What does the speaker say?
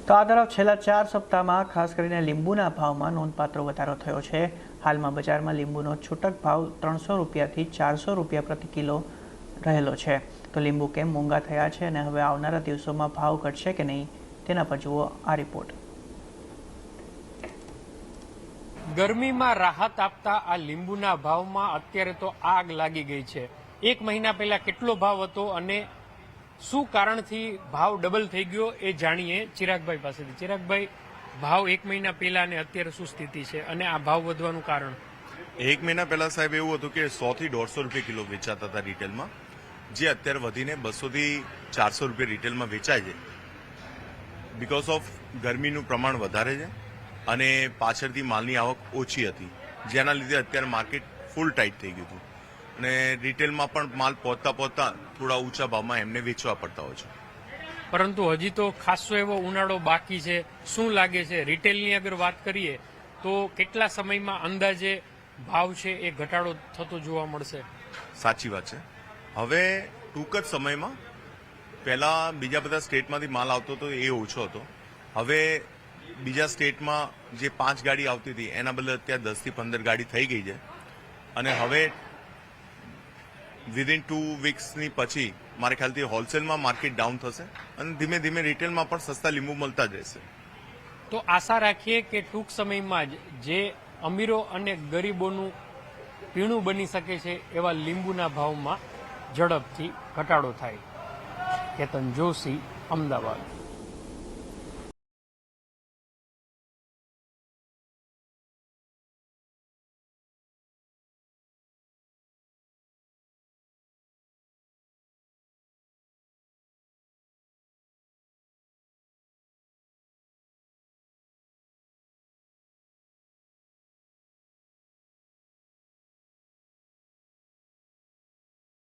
તો આ તરફ છેલ્લા 4 સપ્તાહમાં ખાસ કરીને લીંબુના ભાવમાં નોંધપાત્ર વધારો થયો છે। હાલમાં બજારમાં લીંબુનો છૂટક ભાવ 300 રૂપિયાથી 400 રૂપિયા પ્રતિ કિલો રહેલો છે। તો લીંબુ કેમ મોંઘા થયા છે અને હવે આવનારા દિવસોમાં ભાવ ઘટશે કે નહીં તેના પર જુઓ આ રિપોર્ટ। ગરમીમાં રાહત આપતા આ લીંબુના ભાવમાં અત્યારે તો આગ લાગી ગઈ છે। એક મહિના પહેલા કેટલો ભાવ હતો અને શું કારણથી ભાવ ડબલ થઈ ગયો એ જાણીએ ચિરાગભાઈ પાસેથી। ચિરાગભાઈ, ભાવ એક મહિના પહેલા અને અત્યારે શું સ્થિતિ છે અને આ ભાવ વધવાનું કારણ? એક મહિના પહેલા સાહેબ એવું હતું કે 100 થી 150 રૂપિયા કિલો વેચાતા હતા રિટેલમાં, જે અત્યારે વધીને 200 થી 400 રૂપિયા રિટેલમાં વેચાય છે। બીકોઝ ઓફ ગરમીનું પ્રમાણ વધારે છે અને પાછળથી માલની આવક ઓછી હતી, જેના લીધે અત્યારે માર્કેટ ફૂલ ટાઈટ થઈ ગયું હતું અને રિટેલમાં પણ માલ પહોંચતા થોડા ઊંચા ભાવમાં એમને વેચવા પડતા હોય છે। પરંતુ હજી તો ખાસો એવો ઉનાળો બાકી છે। શું લાગે છે, રિટેલની અગર વાત કરીએ તો કેટલા સમયમાં અંદાજે ભાવ છે એ ઘટાડો થતો જોવા મળશે? સાચી વાત છે। હવે ટૂંક જ સમયમાં, પહેલા બીજા બધા સ્ટેટમાંથી માલ આવતો હતો એ ઓછો હતો, હવે બીજા સ્ટેટમાં જે 5 ગાડી આવતી હતી એના બદલે અત્યારે 10 થી 15 ગાડી થઈ ગઈ છે અને હવે વિધિન 2 વીક્સની પછી મારા ખ્યાલથી હોલસેલમાં માર્કેટ ડાઉન થશે અને ધીમે ધીમે રિટેલમાં પણ સસ્તા લીંબુ મળતા જ રહેશે। તો આશા રાખીએ કે ટૂંક સમયમાં જ જે અમીરો અને ગરીબોનું પીણું બની શકે છે એવા લીંબુના ભાવમાં ઝડપથી ઘટાડો થાય। કેતન જોશી, અમદાવાદ।